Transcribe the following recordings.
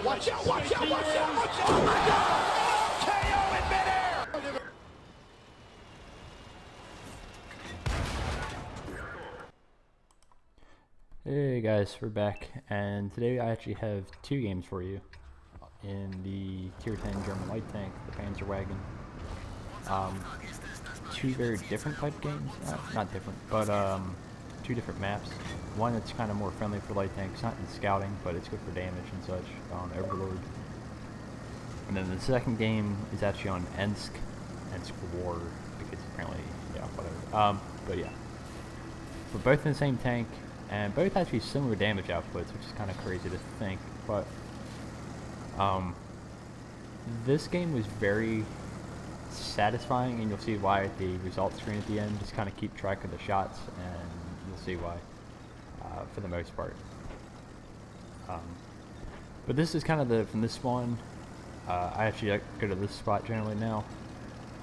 Watch out, watch out, watch out, watch out! Oh my God! KO in midair! Hey guys, we're back, and today I actually have two games for you in the Tier 10 German light tank, the Panzerwagen. Two very different type games, not different, but two different maps. One that's kind of more friendly for light tanks, not in scouting, but it's good for damage and such, on Overlord. And then the second game is actually on Ensk War, because apparently, yeah, whatever. But yeah, we're both in the same tank. And both actually similar damage outputs, which is kind of crazy to think, but this game was very satisfying, and you'll see why at the results screen at the end. Just kind of keep track of the shots, and you'll see why, for the most part. But this is kind of from this spawn. I actually go to this spot generally now.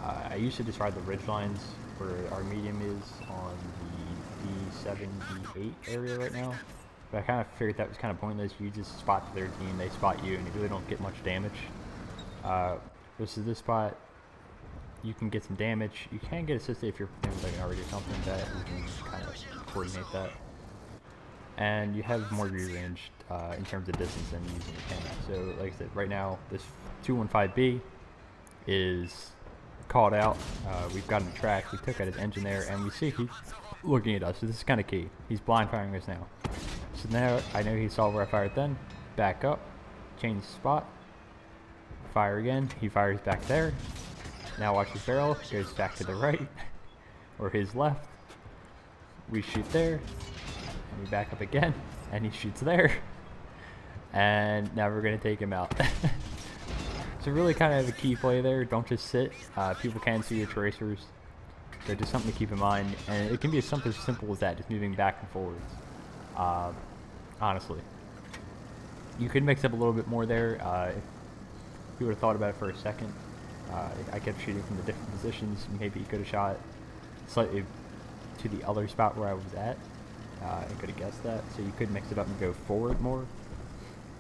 I used to just ride the ridge lines where our medium is on the D7, D8 area right now, but I kind of figured that was kind of pointless. You just spot their team, they spot you, and you really don't get much damage. Versus this spot, you can get some damage. You can get assisted if you're playing like an already or something that you can kind of coordinate that, and you have more rear range in terms of distance than using the tank. So like I said, right now this 215B is called out. We've got him tracked. We took out his engine there, and we see he's looking at us, so this is kind of key. He's blind firing us now. So now I know he saw where I fired then. Back up, change spot, fire again. He fires back there. Now watch his barrel, goes back to the right, or his left. We shoot there, and we back up again, and he shoots there. And now we're going to take him out. So really kind of a key play there. Don't just sit. People can see your tracers. So just something to keep in mind, and it can be something as simple as that, just moving back and forwards. Honestly, you could mix up a little bit more there. If you would have thought about it for a second, I kept shooting from the different positions. Maybe you could have shot slightly to the other spot where I was at. I could have guessed that. So you could mix it up and go forward more.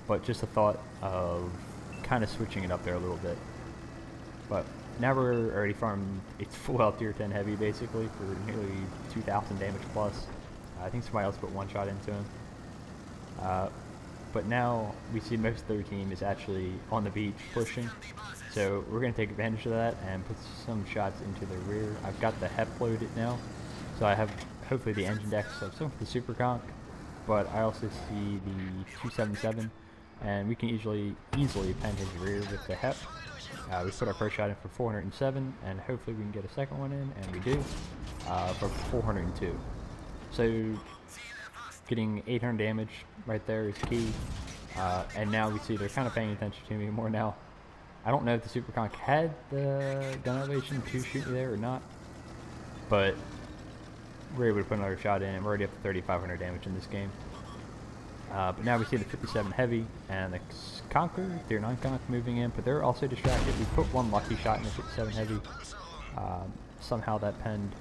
But just a thought of kind of switching it up there a little bit. But now we're already farmed. It's full out tier 10 heavy basically for nearly 2,000 damage plus. I think somebody else put one shot into him. But now we see most of their team is actually on the beach pushing. So we're going to take advantage of that and put some shots into the rear. I've got the HEP loaded now. So I have hopefully the engine decks of some of the Super Conch. But I also see the 277. And we can easily pen his rear with the HEP. We put our first shot in for 407, and hopefully we can get a second one in, and we do, for 402. So getting 800 damage right there is key. And now we see they're kind of paying attention to me more now. I don't know if the Super Conch had the gun elevation to shoot me there or not, but we're able to put another shot in, and we're already up to 3,500 damage in this game. But now we see the 57 heavy and the Conquer, tier 9 Conch moving in, but they're also distracted. We put one lucky shot in the 57 heavy. Somehow that penned,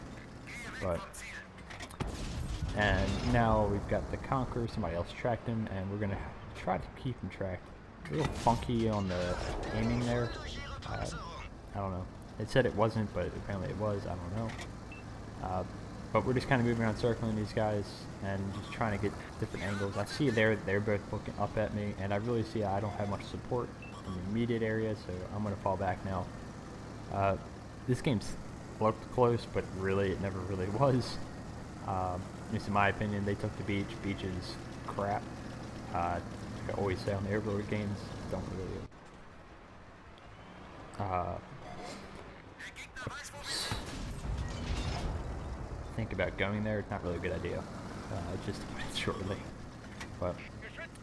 and now we've got the Conquer. Somebody else tracked him, and we're gonna try to keep him tracked. A little funky on the aiming there. I don't know. It said it wasn't, but apparently it was. I don't know. But we're just kind of moving around, circling these guys, and just trying to get different angles. I see they're both looking up at me, and I really see I don't have much support in the immediate area, so I'm going to fall back now. This game's looked close, but really it never really was. At least in my opinion, they took the beach. Beach is crap. Like I always say on the Overlord games, don't really think about going there. It's not really a good idea. Just to put it shortly. But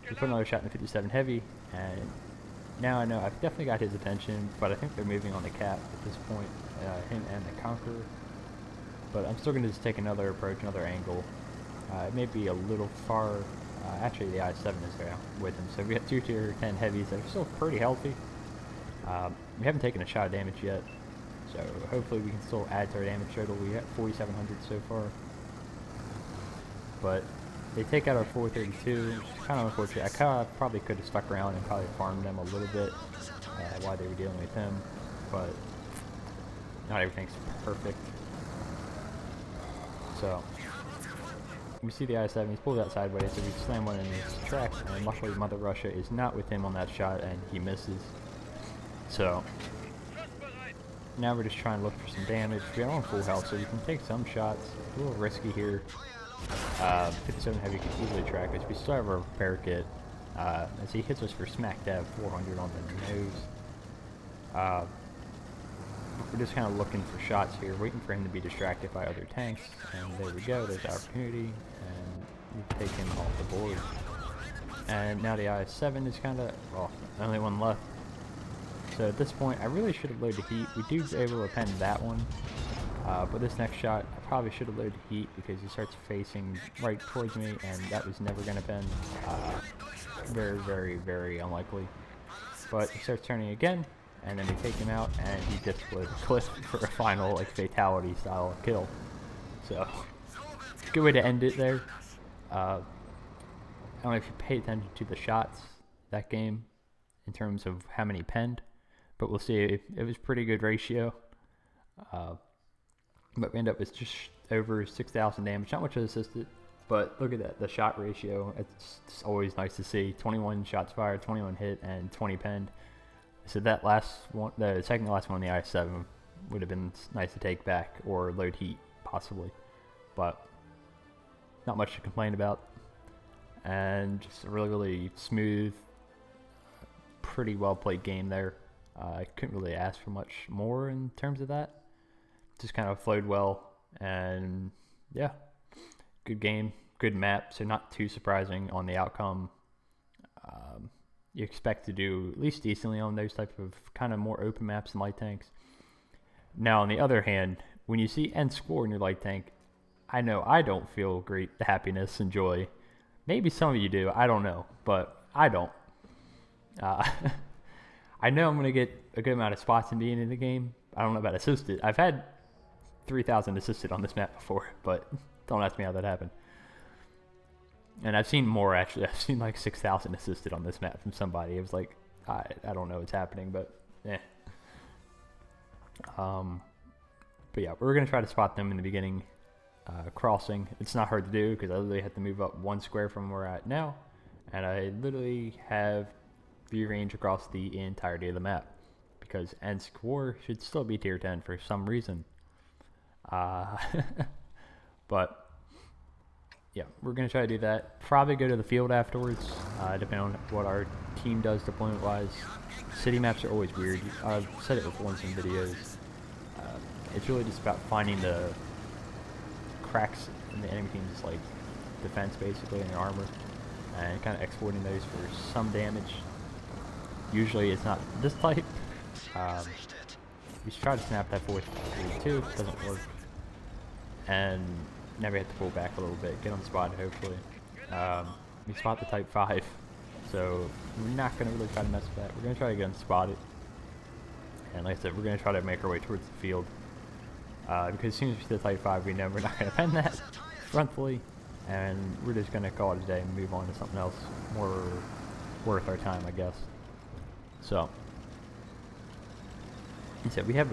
we put another shot in the 57 heavy, and now I know I've definitely got his attention, but I think they're moving on the cap at this point, him and the Conqueror. But I'm still going to just take another approach, another angle. It may be a little far. Actually, the I-7 is there with him, so we have two tier 10 heavies that are still pretty healthy. We haven't taken a shot of damage yet, so hopefully we can still add to our damage total. We got 4,700 so far. But They take out our 432, which is kind of unfortunate. I probably could have stuck around and probably farmed them a little bit while they were dealing with him, but not everything's perfect. So we see the I-7, he's pulled out sideways, so we slam one in his tracks, and luckily Mother Russia is not with him on that shot, and he misses. So now we're just trying to look for some damage. We are on full health, so we can take some shots. A little risky here. 57 heavy can easily track us. We still have our repair kit. As he hits us for smack dab 400 on the nose. We're just kind of looking for shots here, waiting for him to be distracted by other tanks. And there we go, there's opportunity, and we take him off the board. And now the I-7 is kind of, well, the only one left. So at this point, I really should have loaded heat. We do able to pen that one. But this next shot, I probably should have loaded heat because he starts facing right towards me, and that was never going to pen. Very, very, very unlikely. But he starts turning again, and then we take him out, and he dips below the cliff for a final, like, fatality style kill. So, good way to end it there. I don't know if you pay attention to the shots that game in terms of how many penned, but we'll see. It was pretty good ratio. But we end up with just over 6,000 damage. Not much assisted, but look at that, the shot ratio. It's always nice to see. 21 shots fired, 21 hit, and 20 penned. So that last one, the second to last one, the I-7, would have been nice to take back, or load heat, possibly. But not much to complain about. And just a really, really smooth, pretty well played game there. I couldn't really ask for much more in terms of that. Just kind of flowed well, and yeah, good game, good map, so not too surprising on the outcome. You expect to do at least decently on those type of kind of more open maps and light tanks. Now on the other hand, when you see end score in your light tank, I know I don't feel great happiness and joy. Maybe some of you do, I don't know, but I don't. I know I'm going to get a good amount of spots in being in the game. I don't know about assisted. I've had 3,000 assisted on this map before, but don't ask me how that happened. And I've seen more, actually. I've seen like 6,000 assisted on this map from somebody. It was like, I don't know what's happening, but eh. But yeah, we're going to try to spot them in the beginning. Crossing, it's not hard to do because I literally have to move up 1 square from where we're at now, and I literally have view range across the entirety of the map because end score should still be tier 10 for some reason. But yeah, we're going to try to do that. Probably go to the field afterwards, depending on what our team does deployment wise. City maps are always weird. I've said it before in some videos. It's really just about finding the cracks in the enemy team's like defense, basically, in their armor, and kind of exploiting those for some damage. Usually it's not this type. We should try to snap that 432, doesn't work, and now we have to pull back a little bit, get on spot hopefully. We spot the type 5, so we're not going to really try to mess with that. We're going to try to get unspotted, and like I said, we're going to try to make our way towards the field. Because as soon as we see the type 5, we know we're not going to pen that frontally, and we're just going to call it a day and move on to something else more worth our time, I guess. So, he said we have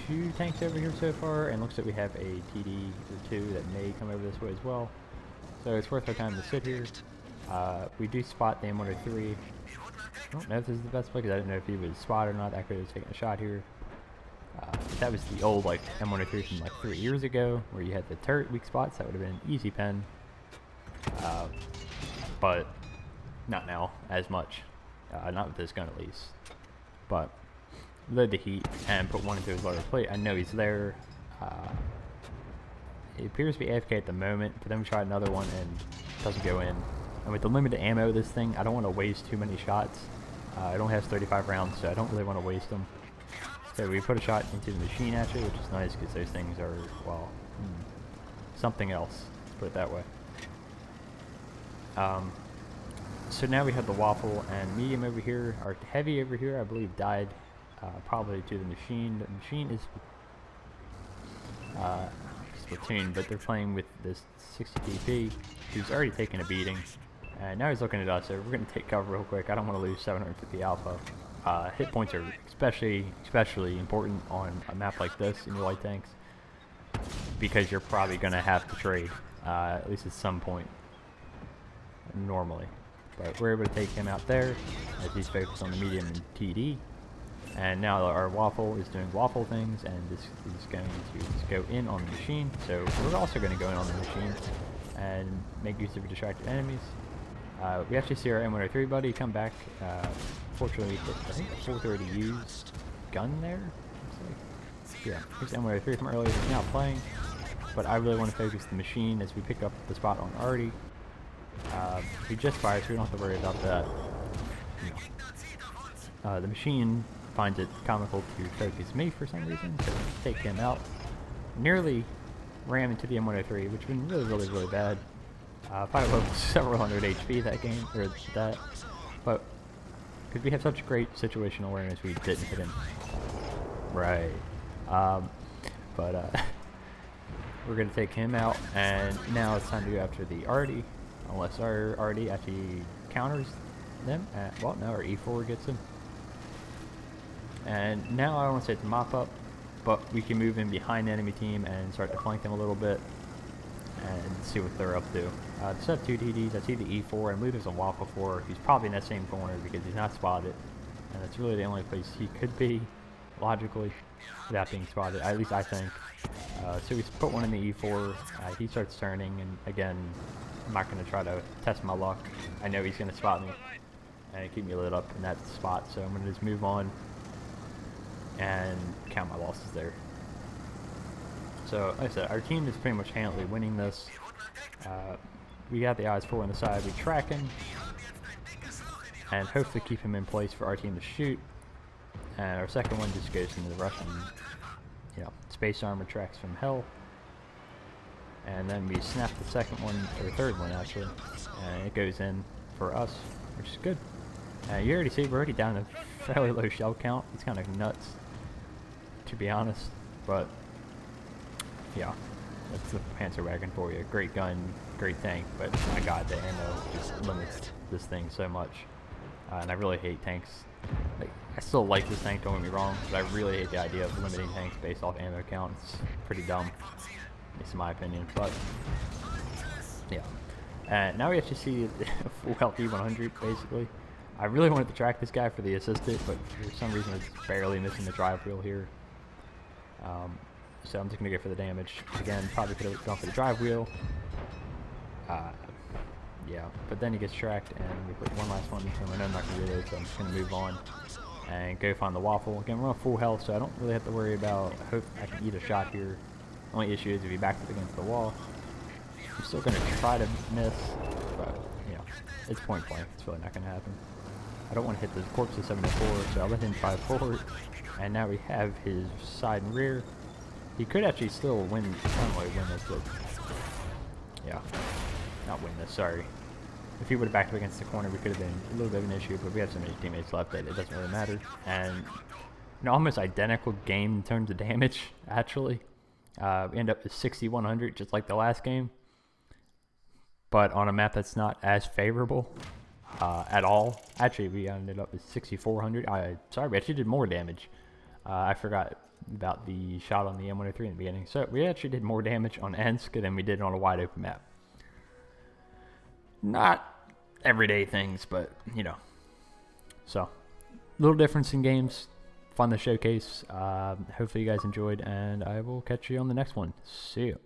2 tanks over here so far, and looks like we have a TD or 2 that may come over this way as well. So it's worth our time to sit here. We do spot the M103. I don't know if this is the best play because I didn't know if he was spot or not. I could have taken a shot here. That was the old like M103 from like 3 years ago, where you had the turret weak spots. That would have been an easy pen, but not now as much. Not with this gun at least. But load the heat and put one into his lower plate. I know he's there. He appears to be AFK at the moment, but then we try another one and it doesn't go in. And with the limited ammo of this thing, I don't want to waste too many shots. It only has 35 rounds, so I don't really want to waste them. So we put a shot into the machine actually, which is nice because those things are, well, something else, let's put it that way. So now we have the waffle and medium over here. Our heavy over here, I believe, died probably to the machine. The machine is Splatoon, but they're playing with this 60 DP who's already taken a beating. And now he's looking at us, so we're going to take cover real quick. I don't want to lose 750 alpha. Hit points are especially important on a map like this in your light tanks, because you're probably going to have to trade, at least at some point, normally. But we're able to take him out there as he's focused on the medium and TD. And now our Waffle is doing Waffle things, and this is going to go in on the machine. So we're also going to go in on the machine and make use of distracted enemies. We actually see our M103 buddy come back. Fortunately, hit, I think, a 430 used gun there. Looks like. Yeah, here's M103 from earlier. He's now playing, but I really want to focus the machine as we pick up the spot on Artie. He just fired, so we don't have to worry about that. The machine finds it comical to focus me for some reason, so take him out. Nearly ram into the M103, which would been really bad. Probably leveled several hundred HP that game, or that, but because we have such great situational awareness, we didn't hit him. Right. We're gonna take him out, and now it's time to go after the Artie, unless our Artie actually counters them. Well, now our E4 gets him. And now I don't want to say it's mop up, but we can move in behind the enemy team and start to flank them a little bit and see what they're up to. Set up 2 DDs. I see the E4, and I believe there's a Waffle 4. He's probably in that same corner because he's not spotted, and that's really the only place he could be, logically, without being spotted, at least I think. So we put one in the E4. He starts turning, and again, I'm not going to try to test my luck. I know he's going to spot me and keep me lit up in that spot, so I'm going to just move on and count my losses there. So, like I said, our team is pretty much handily winning this. We got the eyes 4 on the side. We track him and hopefully keep him in place for our team to shoot. And our second one just goes into the Russian, space armor tracks from hell. And then we snap the second one, or third one actually, and it goes in for us, which is good. You already see we're already down a fairly low shell count. It's kind of nuts, to be honest, but yeah, that's the Panzerwagen for you. Great gun, great tank, but my god, the ammo just limits this thing so much. And I really hate tanks. Like, I still like this tank, don't get me wrong, but I really hate the idea of limiting tanks based off ammo count. It's pretty dumb, at least in my opinion, but yeah. And now we actually see a full health E100, basically. I really wanted to track this guy for the assistant, but for some reason it's barely missing the drive wheel here. So I'm just going to go for the damage. Again, probably could have gone for the drive wheel. Yeah, but then he gets tracked, and we put one last one, and I know I'm not going to do it, so I'm just going to move on and go find the Waffle. Again, we're on full health, so I don't really have to worry about, I hope I can eat a shot here. Only issue is if he backs up against the wall. I'm still going to try to miss, but, it's point blank. It's really not going to happen. I don't want to hit the corpse of 74, so I'll let him try forward. And now we have his side and rear. He could actually still win, not really win this, but yeah, not win this, sorry. If he would have backed up against the corner, we could have been a little bit of an issue, but we have so many teammates left that it doesn't really matter. And almost identical game in terms of damage, actually. We end up with 6,100, just like the last game, but on a map that's not as favorable at all. Actually, we ended up with 6,400. Sorry, we actually did more damage. I forgot about the shot on the M103 in the beginning. So we actually did more damage on Ensk than we did on a wide open map. Not everyday things, but so little difference in games. Fun to showcase. Hopefully you guys enjoyed, and I will catch you on the next one. See you.